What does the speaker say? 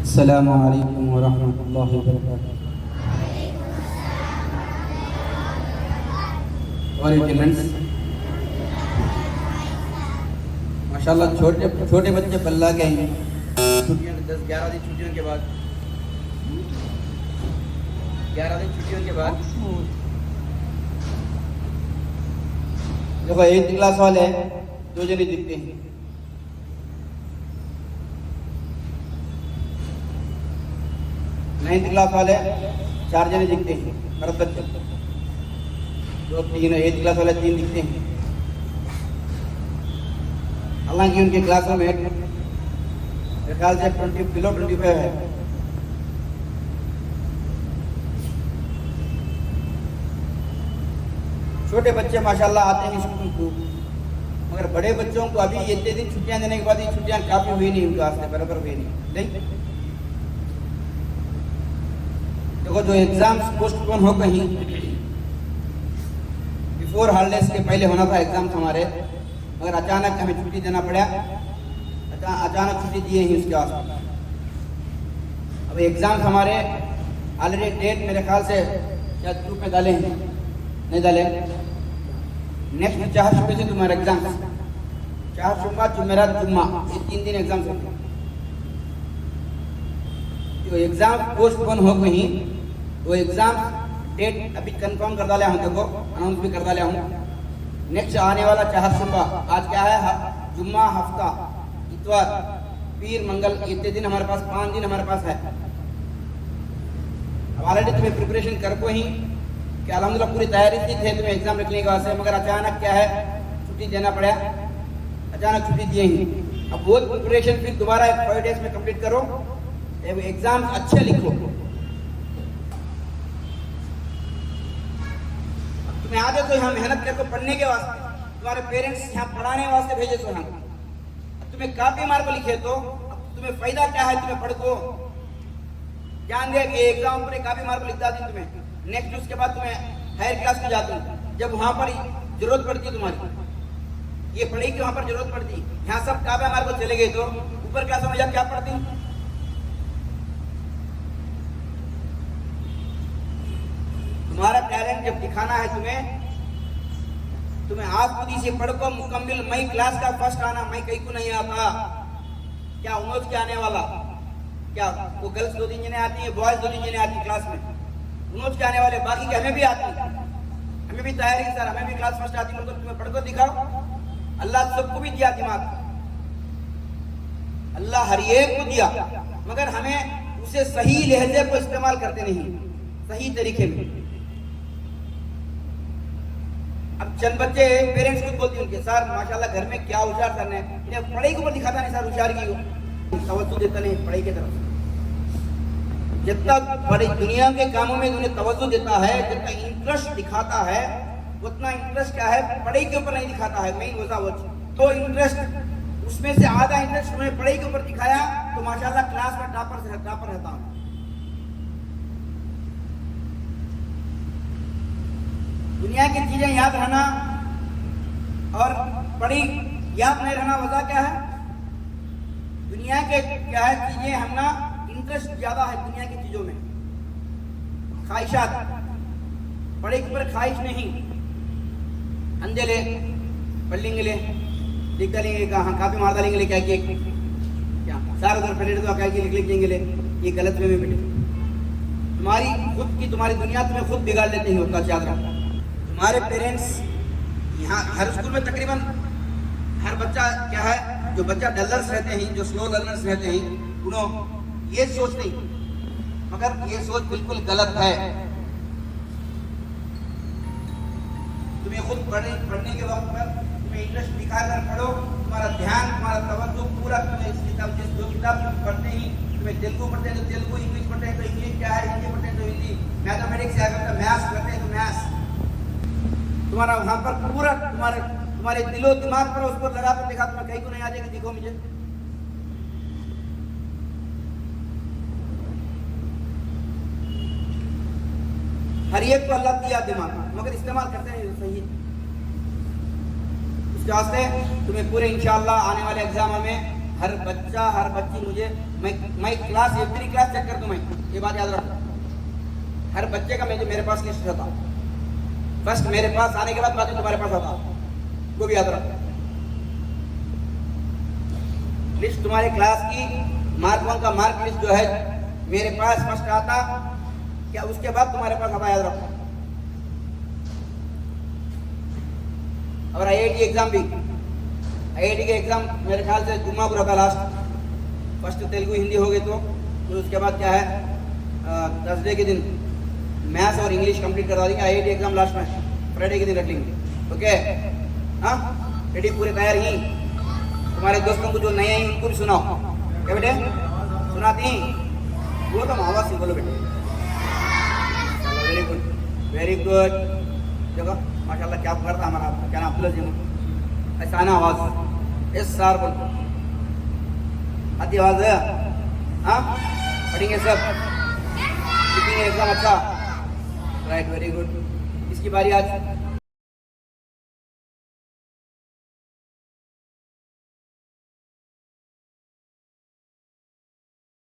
अस्सलामु अलैकुम वरहमतुल्लाहि वबरकातुहू। और एलिमेंट्स माशाल्लाह छोटे छोटे बच्चे पल्ला गए हैं छुट्टियों 10-11 दिन छुट्टियों के बाद 11 दिन छुट्टियों के बाद देखो 8th क्लास वाले 2 जने दिखते हैं। 9th क्लास वाले 4 जने दिखते हैं मर्द बच्चे, 2-3 8th क्लास वाले 3 दिखते हैं। हालांकि उनके क्लास में मेरे ख्याल से 20 किलो 25 है। छोटे बच्चे माशाल्लाह आते हैं स्कूल को, मगर बड़े बच्चों को अभी ये इतने दिन छुट्टियां देने के बाद ये छुट्टियां काफी हुई नहीं, उनके वास्ते बराबर हुई नहीं। देखो जो एग्जाम्स पोस्टपोन हो कहीं बिफोर हॉलीडेज के पहले होना था एग्जाम्स हमारे, मगर अचानक हमें छुट्टी देना पड़ा, अचानक छुट्टी दिए ही उसके वास्ते। अब एग्जाम्स हमारे ऑलरेडी डेट मेरे ख्याल से या ग्रुप में डाले हैं, नहीं डाले। नेक्स्ट 4 शुबे से तुम्हारा एग्जाम, 4 शुबा जुमेरात जुम्मा, ये 3 दिन एग्जाम होते हैं। तो एग्जाम पोस्टपोन हो कहीं, वो एग्जाम डेट अभी कंफर्म कर डाला हूँ, देखो अनाउंस भी कर डाला हूँ। नेक्स्ट आने वाला 4 शुबा, आज क्या है, जुम्मा, हफ्ता, इतवार, पीर, मंगल, इतने दिन हमारे पास 5 दिन हमारे पास है। ऑलरेडी तुम्हें प्रिपरेशन कर को ही कि अल्हम्दुलिल्लाह पूरी तैयारी की थे तुम्हें एग्जाम रखने के वास्ते, मगर अचानक क्या है छुट्टी देना पड़ा, अचानक छुट्टी दिए ही। अब वो प्रिपरेशन फिर दोबारा 5 डेज में कंप्लीट करो, एग्जाम अच्छे लिखो। तुम्हें आगे तो यहाँ मेहनत करके पढ़ने के वास्ते, तुम्हारे पेरेंट्स यहाँ पढ़ाने वास्ते भेजे तो यहाँ तुम्हें काफी मार्क लिखे, तो तुम्हें फायदा क्या है, तुम्हें पढ़ को ध्यान दे कि एग्जाम पर काफी मार्क लिखता थी तुम्हें। नेक्स्ट उसके बाद तुम्हें हायर क्लास में जाते हो, जब वहां पर जरूरत पड़ती तुम्हारी, ये पढ़ाई की वहां पर जरूरत पड़ती, यहाँ सब काबे मार्क को चले गए तो ऊपर क्लास में जब क्या पढ़ती। तुम्हारा टैलेंट जब दिखाना है तुम्हें आज खुद से पढ़ को मुकम्मिल मई क्लास का फर्स्ट आना, मैं कहीं को नहीं आता, क्या उन्होंने क्या आने वाला, क्या वो गर्ल्स 2-3 जने आती है, बॉयज 2-3 जने आती है क्लास में, उन्होंने क्या आने वाले, बाकी के हमें भी आती, हमें भी तैयारी सर, हमें भी क्लास फर्स्ट आती, मतलब तुम्हें पढ़ को दिखाओ। अल्लाह सबको भी दिया दिमाग, अल्लाह हर एक को दिया, मगर हमें उसे सही लहजे को इस्तेमाल करते नहीं, सही तरीके में। अब चंद बच्चे पेरेंट्स खुद बोलती उनके, सर माशाल्लाह घर में क्या होशियार सर ने, इन्हें पढ़ाई के ऊपर दिखाता नहीं, सर होशियार की तवज्जो देता नहीं पढ़ाई की तरफ। जितना बड़ी दुनिया के कामों में उन्हें तवज्जो देता है, जितना इंटरेस्ट दिखाता है, उतना इंटरेस्ट क्या है पढ़ाई के ऊपर नहीं दिखाता है। मेन वजह वो तो इंटरेस्ट, उसमें से आधा इंटरेस्ट उन्हें पढ़ाई के ऊपर दिखाया तो माशाल्लाह क्लास में टॉपर रहता हूँ। दुनिया की चीजें याद रहना और पढ़ी याद नहीं रहना वजह क्या है, दुनिया के क्या है चीजें हम ना इंटरेस्ट ज्यादा है दुनिया की चीजों में, ख्वाहिशात, पढ़े के ऊपर ख्वाहिश नहीं। अंधे ले पढ़ लेंगे, लिख लेंगे, कहाँ काफी मार डालेंगे, क्या क्या सारा उधर पढ़े तो क्या लिख देंगे, ये गलत वे में बेटे, तुम्हारी खुद की तुम्हारी दुनिया तुम्हें खुद बिगाड़ लेते हैं। उसका याद रखो, तुम्हारे पेरेंट्स यहाँ हर स्कूल में तकरीबन हर बच्चा क्या है, जो बच्चा डलर्स रहते हैं, जो स्लो लर्नर्स रहते हैं, उन्होंने ये सोच नहीं, मगर ये सोच बिल्कुल गलत है। तुम्हें खुद पढ़ने के वक्त पर तुम्हें इंटरेस्ट दिखाकर पढ़ो, तुम्हारा ध्यान, तुम्हारा तवज्जो पूरा तुम्हें इस किताब, जो किताब तुम पढ़ते ही, तुम्हें तेलुगु पढ़ते हैं तो तेलुगु, इंग्लिश पढ़ते हैं तो इंग्लिश, क्या है हिंदी पढ़ते हैं तो हिंदी, मैथमेटिक्स या मैथ्स पढ़ते हैं तो मैथ्स, तुम्हारा वहां पर पूरा तुम्हारे दिलो दिमाग पर उसको लगा कर दिखा, तुम्हें कहीं को नहीं आ जाएगी, दिखो मुझे। हर एक को अल्लाह दिया दिमाग, मगर इस्तेमाल करते हैं सही। उसके वास्ते तुम्हें पूरे इंशाअल्लाह आने वाले एग्जाम में हर बच्चा हर बच्ची मुझे मैं क्लास एवरी क्लास चेक करता हूँ। मैं ये बात याद रखो, हर बच्चे का मेरे पास लिस्ट रहता। फर्स्ट मेरे पास आने के बाद बाकी तुम्हारे पास आता, वो भी याद रखो। लिस्ट तुम्हारे क्लास की मार्क 1 का मार्क लिस्ट जो है मेरे पास फर्स्ट आता, क्या उसके बाद तुम्हारे पास आता, याद रखो। और IIT एग्जाम भी, IIT के एग्जाम मेरे ख्याल से जुम्मा को रखा लास्ट, फर्स्ट तेलुगु हिंदी हो गई तो फिर उसके बाद क्या है थर्सडे के दिन मैथ्स और इंग्लिश कंप्लीट करवा देंगे। IIT एग्जाम लास्ट में फ्राइडे के दिन रख लेंगे। ओके, हाँ रेडी, पूरे तैयार ही। तुम्हारे दोस्तों को जो नए हैं उनको भी सुनाओ, क्या बेटे सुनाती? वो तो आवाज से बोलो बेटे। Very good, very good. देखो माशाल्लाह क्या करता हमारा, क्या नाम अब्दुल अजीम, ऐसा ना आवाज, यस सर बोल, आती आवाज है? हाँ पढ़ेंगे सब, लिखेंगे एग्जाम अच्छा, राइट, वेरी गुड। इसकी बारी आज